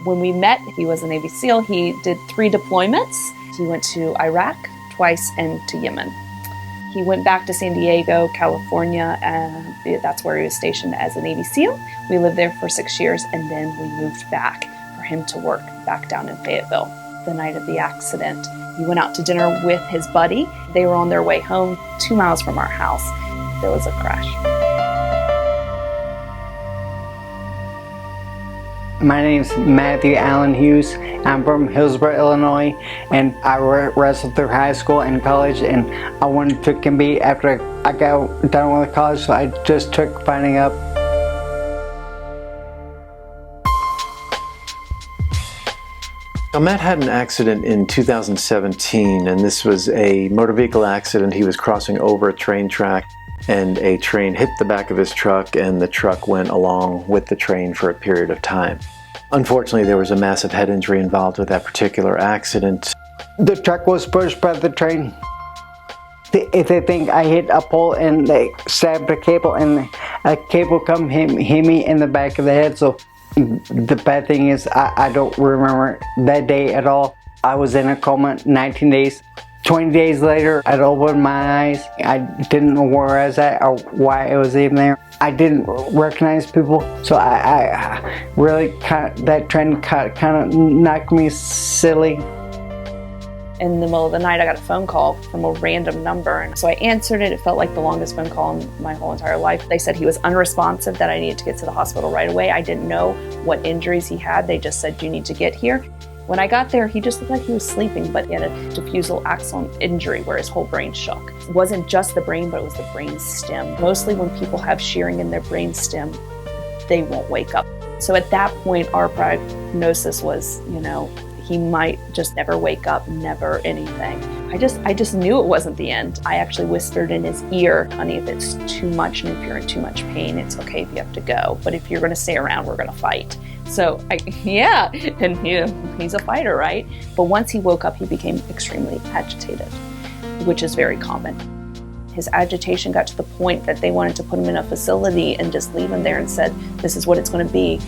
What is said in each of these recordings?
When we met, he was a Navy SEAL. He did 3 deployments. He went to Iraq twice and to Yemen. He went back to San Diego, California, and that's where he was stationed as a Navy SEAL. We lived there for 6 years, and then we moved back for him to work back down in Fayetteville. The night of the accident, he went out to dinner with his buddy. They were on their way home 2 miles from our house. There was a crash. My name's Matthew Allen Hughes. I'm from Hillsborough, Illinois, and I wrestled through high school and college, and I wanted to compete after I got done with college, so I just took fighting up. Now, Matt had an accident in 2017, and this was a motor vehicle accident. He was crossing over a train track, and a train hit the back of his truck, and the truck went along with the train for a period of time. Unfortunately, there was a massive head injury involved with that particular accident. The truck was pushed by the train. They think I hit a pole and they stabbed a cable, and a cable come hit me in the back of the head. So the bad thing is I don't remember that day at all. I was in a coma 19 days. 20 days later, I'd opened my eyes. I didn't know where I was at or why I was even there. I didn't recognize people, so I really that trend kind of knocked me silly. In the middle of the night, I got a phone call from a random number, and so I answered it. It felt like the longest phone call in my whole entire life. They said he was unresponsive, that I needed to get to the hospital right away. I didn't know what injuries he had. They just said, you need to get here. When I got there, he just looked like he was sleeping, but he had a diffusal axon injury where his whole brain shook. It wasn't just the brain, but it was the brain stem. Mostly when people have shearing in their brain stem, they won't wake up. So at that point, our prognosis was, he might just never wake up, never anything. I just knew it wasn't the end. I actually whispered in his ear, honey, if it's too much and if you're in too much pain, it's okay if you have to go. But if you're gonna stay around, we're gonna fight. So yeah, and he's a fighter, right? But once he woke up, he became extremely agitated, which is very common. His agitation got to the point that they wanted to put him in a facility and just leave him there and said, this is what it's gonna be.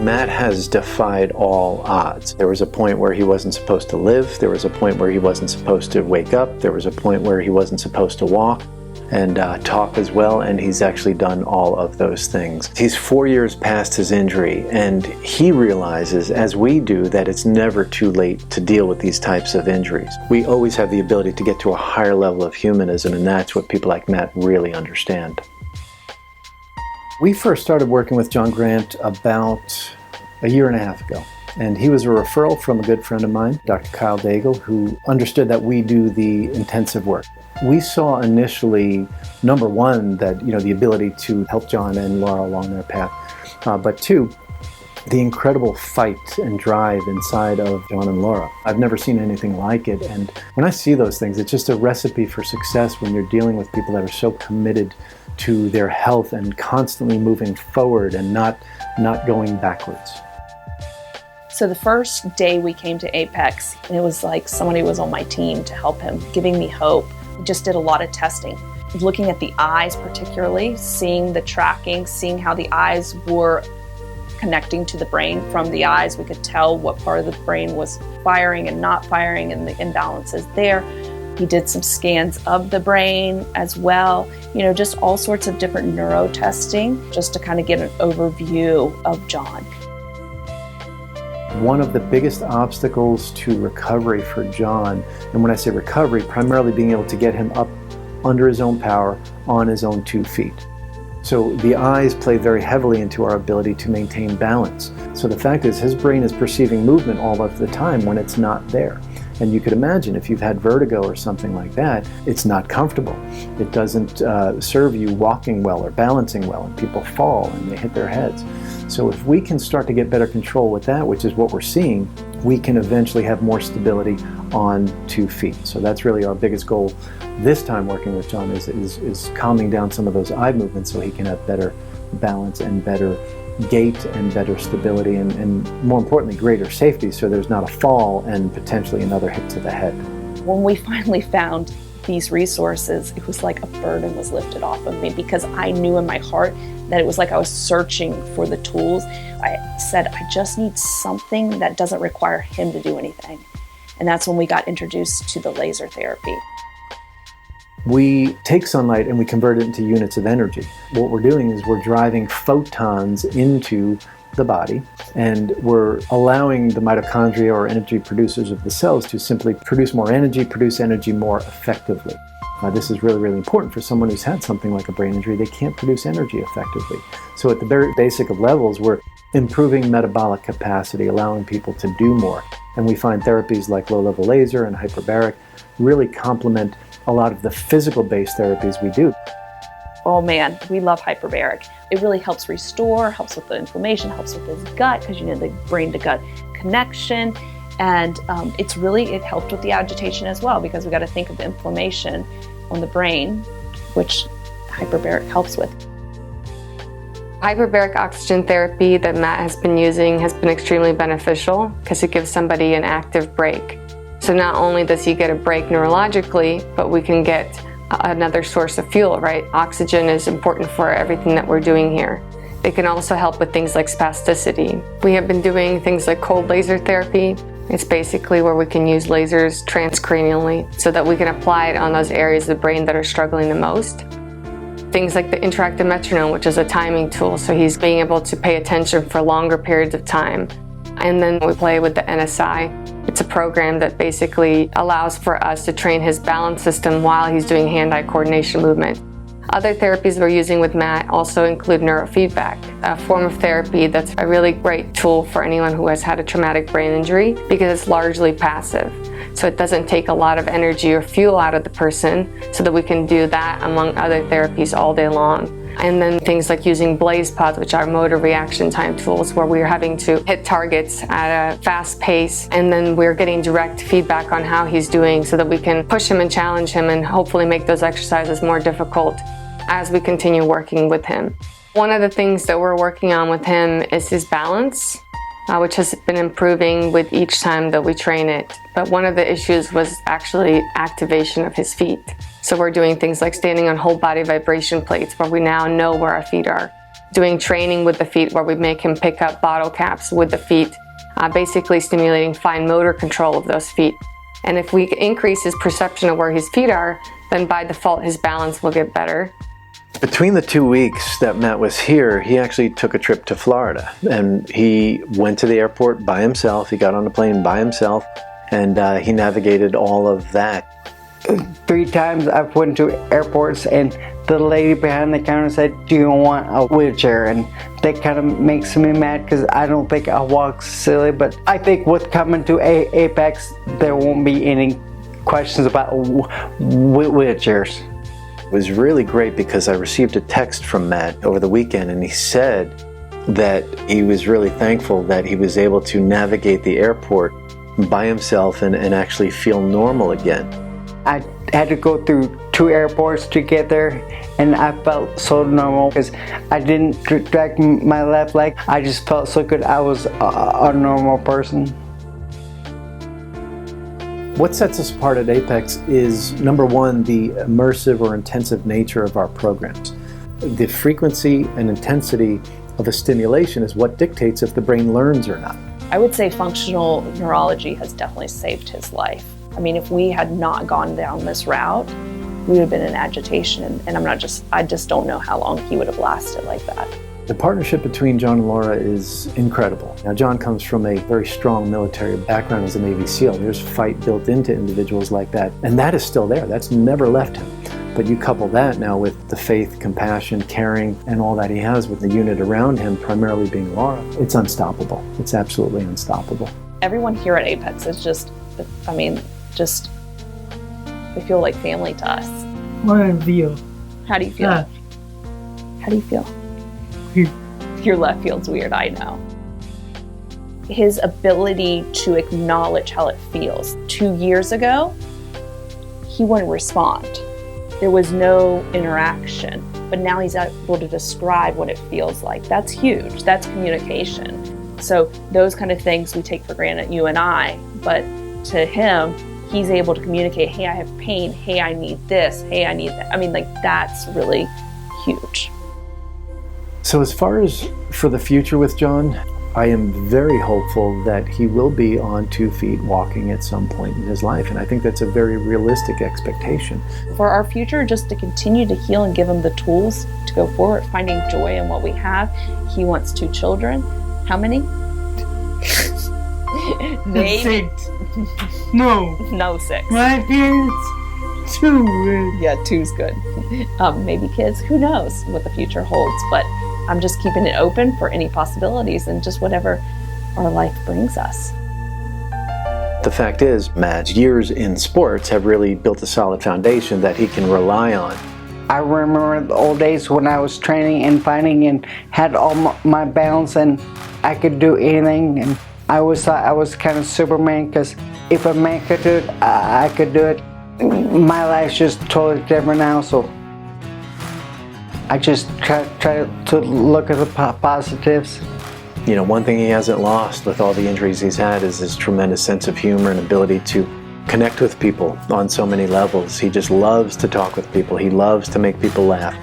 Matt has defied all odds. There was a point where he wasn't supposed to live. There was a point where he wasn't supposed to wake up. There was a point where he wasn't supposed to walk and talk as well, and he's actually done all of those things. He's 4 years past his injury, and he realizes, as we do, that it's never too late to deal with these types of injuries. We always have the ability to get to a higher level of humanism, and that's what people like Matt really understand. We first started working with Jon Grant about a year and a half ago. And he was a referral from a good friend of mine, Dr. Kyle Daigle, who understood that we do the intensive work. We saw initially, number one, that the ability to help Jon and Laura along their path, but two, the incredible fight and drive inside of Jon and Laura. I've never seen anything like it, and when I see those things, it's just a recipe for success when you're dealing with people that are so committed to their health and constantly moving forward and not going backwards. So the first day we came to APEX, it was like somebody was on my team to help him, giving me hope. We just did a lot of testing, looking at the eyes particularly, seeing the tracking, seeing how the eyes were connecting to the brain. From the eyes, we could tell what part of the brain was firing and not firing and the imbalances there. He did some scans of the brain as well, just all sorts of different neuro testing, just to kind of get an overview of Jon. One of the biggest obstacles to recovery for Jon, and when I say recovery, primarily being able to get him up under his own power, on his own 2 feet. So the eyes play very heavily into our ability to maintain balance. So the fact is, his brain is perceiving movement all of the time when it's not there. And you could imagine if you've had vertigo or something like that, it's not comfortable. It doesn't serve you walking well or balancing well, and people fall and they hit their heads. So if we can start to get better control with that, which is what we're seeing, we can eventually have more stability on 2 feet. So that's really our biggest goal this time working with Jon is calming down some of those eye movements so he can have better balance and better gait and better stability and more importantly, greater safety so there's not a fall and potentially another hit to the head. When we finally found these resources, it was like a burden was lifted off of me, because I knew in my heart that it was like I was searching for the tools. I said, I just need something that doesn't require him to do anything. And that's when we got introduced to the laser therapy. We take sunlight and we convert it into units of energy. What we're doing is we're driving photons into the body, and we're allowing the mitochondria, or energy producers of the cells, to simply produce more energy, produce energy more effectively. This is really, really important for someone who's had something like a brain injury. They can't produce energy effectively. So at the very basic of levels, we're improving metabolic capacity, allowing people to do more. And we find therapies like low-level laser and hyperbaric really complement a lot of the physical-based therapies we do. Oh man, we love hyperbaric. It really helps restore, helps with the inflammation, helps with his gut, because you need the brain to gut connection. And it helped with the agitation as well, because we got to think of the inflammation on the brain, which hyperbaric helps with. Hyperbaric oxygen therapy that Matt has been using has been extremely beneficial, because it gives somebody an active break. So not only does he get a break neurologically, but we can get another source of fuel, right? Oxygen is important for everything that we're doing here. It can also help with things like spasticity. We have been doing things like cold laser therapy. It's basically where we can use lasers transcranially so that we can apply it on those areas of the brain that are struggling the most. Things like the interactive metronome, which is a timing tool, so he's being able to pay attention for longer periods of time. And then we play with the NSI. It's a program that basically allows for us to train his balance system while he's doing hand-eye coordination movement. Other therapies we're using with Matt also include neurofeedback, a form of therapy that's a really great tool for anyone who has had a traumatic brain injury, because it's largely passive. So it doesn't take a lot of energy or fuel out of the person, so that we can do that among other therapies all day long. And then things like using blaze pods, which are motor reaction time tools, where we're having to hit targets at a fast pace, and then we're getting direct feedback on how he's doing, so that we can push him and challenge him and hopefully make those exercises more difficult as we continue working with him. One of the things that we're working on with him is his balance, which has been improving with each time that we train it. But one of the issues was actually activation of his feet. So we're doing things like standing on whole body vibration plates, where we now know where our feet are. Doing training with the feet, where we make him pick up bottle caps with the feet, basically stimulating fine motor control of those feet. And if we increase his perception of where his feet are, then by default his balance will get better. Between the 2 weeks that Matt was here, he actually took a trip to Florida, and he went to the airport by himself. He got on a plane by himself, and he navigated all of that. 3 times I've went to airports, and the lady behind the counter said, "Do you want a wheelchair?" And that kind of makes me mad, because I don't think I walk silly, but I think with coming to APEX, there won't be any questions about wheelchairs. It was really great, because I received a text from Matt over the weekend, and he said that he was really thankful that he was able to navigate the airport by himself and actually feel normal again. I had to go through 2 airports to get there, and I felt so normal, because I didn't drag my left leg. I just felt so good. I was a normal person. What sets us apart at APEX is, number one, the immersive or intensive nature of our programs. The frequency and intensity of a stimulation is what dictates if the brain learns or not. I would say functional neurology has definitely saved his life. I mean, if we had not gone down this route, we would have been in agitation, and I just don't know how long he would have lasted like that. The partnership between Jon and Laura is incredible. Now, Jon comes from a very strong military background as a Navy SEAL. There's fight built into individuals like that, and that is still there. That's never left him. But you couple that now with the faith, compassion, caring, and all that he has with the unit around him, primarily being Laura, it's unstoppable. It's absolutely unstoppable. Everyone here at APEX is just, they feel like family to us. How do you feel? How do you feel? How do you feel? Your left feels weird, I know. His ability to acknowledge how it feels. 2 years ago, he wouldn't respond. There was no interaction, but now he's able to describe what it feels like. That's huge. That's communication. So those kind of things we take for granted, you and I, but to him, he's able to communicate, hey, I have pain, hey, I need this, hey, I need that. I mean, like, that's really huge. So as far as for the future with Jon, I am very hopeful that he will be on 2 feet walking at some point in his life, and I think that's a very realistic expectation. For our future, just to continue to heal and give him the tools to go forward, finding joy in what we have. He wants 2 children. How many? Maybe. 6. No. No, 6. My parents, 2. Yeah, 2's good. Maybe kids, who knows what the future holds, but I'm just keeping it open for any possibilities and just whatever our life brings us. The fact is, Matt's years in sports have really built a solid foundation that he can rely on. I remember the old days when I was training and fighting and had all my balance and I could do anything, and I always thought I was kind of Superman, because if a man could do it, I could do it. My life's just totally different now, so I just try to look at the positives. You know, one thing he hasn't lost with all the injuries he's had is his tremendous sense of humor and ability to connect with people on so many levels. He just loves to talk with people. He loves to make people laugh.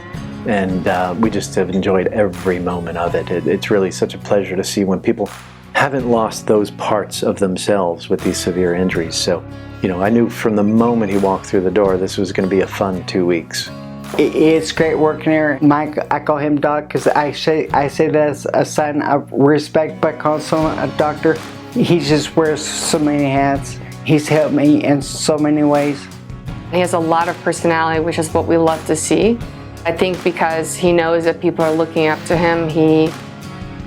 And we just have enjoyed every moment of it. It's really such a pleasure to see when people haven't lost those parts of themselves with these severe injuries. So, you know, I knew from the moment he walked through the door, this was going to be a fun 2 weeks. It's great working here. Mike, I call him Doc because I say that as a sign of respect by calling someone a doctor. He just wears so many hats. He's helped me in so many ways. He has a lot of personality, which is what we love to see. I think because he knows that people are looking up to him, he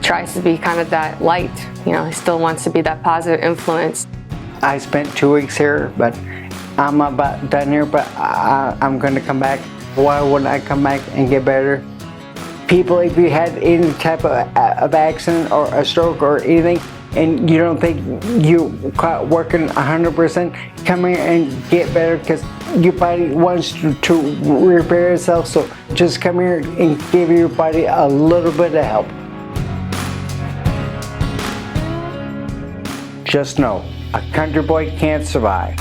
tries to be kind of that light. You know, he still wants to be that positive influence. I spent 2 weeks here, but I'm about done here, but I'm going to come back. Why wouldn't I come back and get better? People, if you had any type of accident or a stroke or anything, and you don't think you caught working 100%, come here and get better, because your body wants to repair itself. So just come here and give your body a little bit of help. Just know, a country boy can't survive.